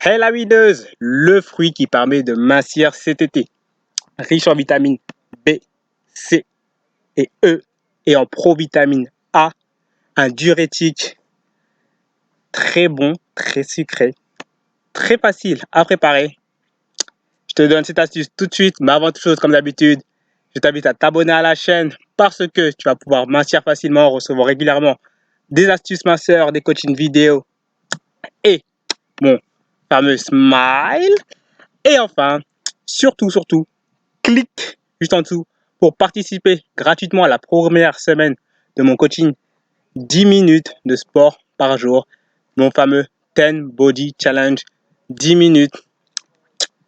Hey la videuse, le fruit qui permet de mincir cet été, riche en vitamines B, C et E et en provitamine A, un diurétique très bon, très sucré, très facile à préparer. Je te donne cette astuce tout de suite, mais avant toute chose, comme d'habitude, je t'invite à t'abonner à la chaîne parce que tu vas pouvoir mincir facilement, recevoir régulièrement des astuces minceurs, des coachings vidéo et mon fameux smile. Et enfin, surtout, clique juste en dessous pour participer gratuitement à la première semaine de mon coaching 10 minutes de sport par jour, mon fameux 10 Body Challenge, 10 minutes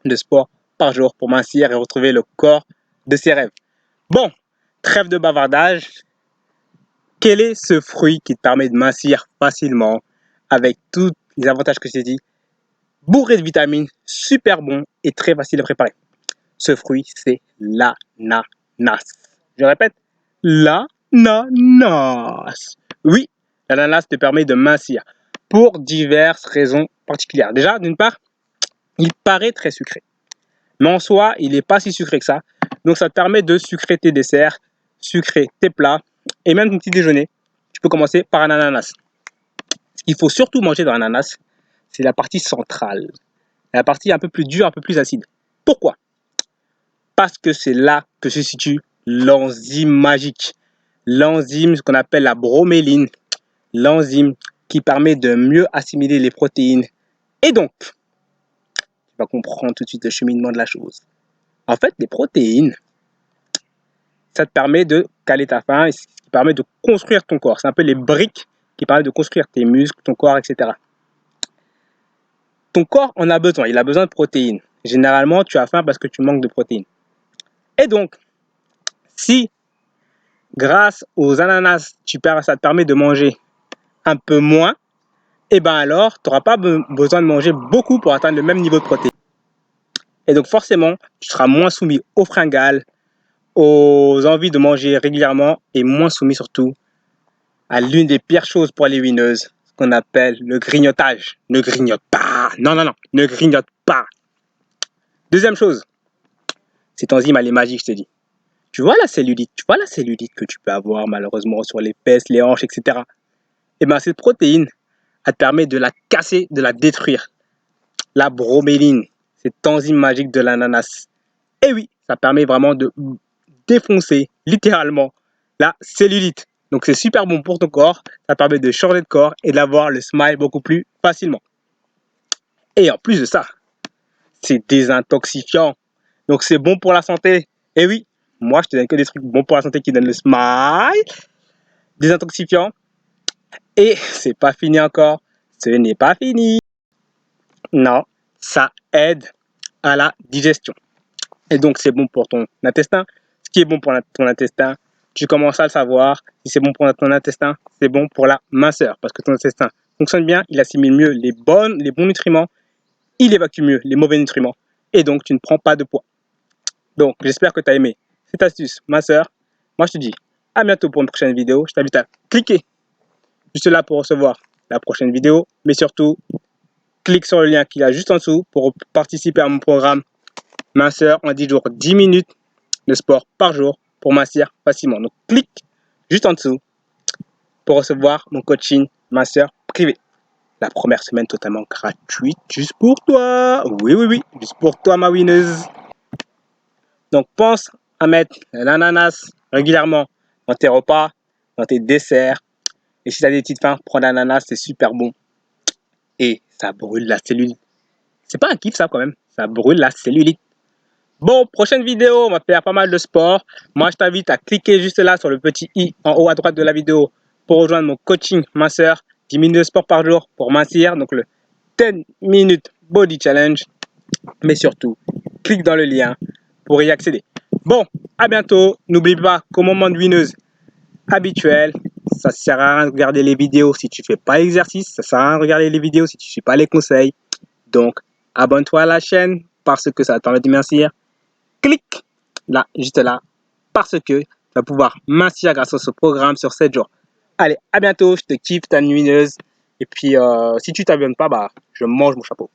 de sport par jour pour mincir et retrouver le corps de ses rêves. Bon, trêve de bavardage. Quel est ce fruit qui te permet de mincir facilement avec tous les avantages que je t'ai dit, bourré de vitamines, super bon et très facile à préparer? Ce fruit, c'est l'ananas. Je répète, l'ananas. Oui, l'ananas te permet de mincir pour diverses raisons particulières. Déjà, d'une part, il paraît très sucré. Mais en soi, il n'est pas si sucré que ça. Donc, ça te permet de sucrer tes desserts, sucrer tes plats et même ton petit déjeuner. Tu peux commencer par un ananas. Ce qu'il faut surtout manger dans l'ananas, c'est la partie centrale. La partie un peu plus dure, un peu plus acide. Pourquoi? Parce que c'est là que se situe l'enzyme magique. L'enzyme, ce qu'on appelle la broméline. L'enzyme qui permet de mieux assimiler les protéines. Et donc, tu vas comprendre tout de suite le cheminement de la chose. En fait, les protéines, ça te permet de caler ta faim et ça te permet de construire ton corps. C'est un peu les briques qui permettent de construire tes muscles, ton corps, etc. Ton corps en a besoin. Il a besoin de protéines. Généralement, tu as faim parce que tu manques de protéines. Et donc, si grâce aux ananas, ça te permet de manger un peu moins, et bien alors, tu n'auras pas besoin de manger beaucoup pour atteindre le même niveau de protéines. Et donc forcément, tu seras moins soumis aux fringales, aux envies de manger régulièrement et moins soumis surtout à l'une des pires choses pour les winneuses, ce qu'on appelle le grignotage. Ne grignote pas. Non, ne grignote pas. Deuxième chose, cette enzyme, elle est magique, je te dis. Tu vois la cellulite que tu peux avoir malheureusement sur les fesses, les hanches, etc. Et bien cette protéine, elle te permet de la casser, de la détruire. La broméline, cette enzyme magique de l'ananas. Et oui, ça permet vraiment de défoncer littéralement la cellulite. Donc c'est super bon pour ton corps, ça permet de changer de corps et d'avoir le smile beaucoup plus facilement. Et en plus de ça, c'est désintoxifiant. Donc c'est bon pour la santé. Et oui, moi je te donne que des trucs bons pour la santé qui donnent le smile. Désintoxifiant. Et c'est pas fini encore. Ce n'est pas fini. Non, ça aide à la digestion. Et donc, c'est bon pour ton intestin. Ce qui est bon pour ton intestin, tu commences à le savoir. Si c'est bon pour ton intestin, c'est bon pour la minceur. Parce que ton intestin fonctionne bien, il assimile mieux les bons nutriments, il évacue mieux les mauvais nutriments. Et donc, tu ne prends pas de poids. Donc, j'espère que tu as aimé cette astuce minceur. Moi, je te dis à bientôt pour une prochaine vidéo. Je t'invite à cliquer juste là pour recevoir la prochaine vidéo. Mais surtout, clique sur le lien qu'il y a juste en dessous pour participer à mon programme minceur en 10 jours, 10 minutes de sport par jour pour mincir facilement. Donc, clique juste en dessous pour recevoir mon coaching minceur privé. La première semaine totalement gratuite, juste pour toi. Oui, juste pour toi, ma winneuse. Donc, pense à mettre l'ananas régulièrement dans tes repas, dans tes desserts. Et si tu as des petites faim, prends l'ananas, c'est super bon. Et ça brûle la cellulite. C'est pas un kiff, ça, quand même. Ça brûle la cellulite. Bon, prochaine vidéo, on va faire pas mal de sport. Moi, je t'invite à cliquer juste là sur le petit i en haut à droite de la vidéo pour rejoindre mon coaching minceur. 10 minutes de sport par jour pour mincir. Donc, le 10 minutes body challenge. Mais surtout, clique dans le lien pour y accéder. Bon, à bientôt. N'oublie pas qu'au moment de winneuse habituel, ça ne sert à rien de regarder les vidéos si tu ne fais pas l'exercice. Ça ne sert à rien de regarder les vidéos si tu ne suis pas les conseils. Donc, abonne-toi à la chaîne parce que ça te permet de mincir. Clique là, juste là, parce que tu vas pouvoir mincir grâce à ce programme sur 7 jours. Allez, à bientôt, je te kiffe, ta lumineuse. Et puis, si tu t'abonnes pas, bah, je mange mon chapeau.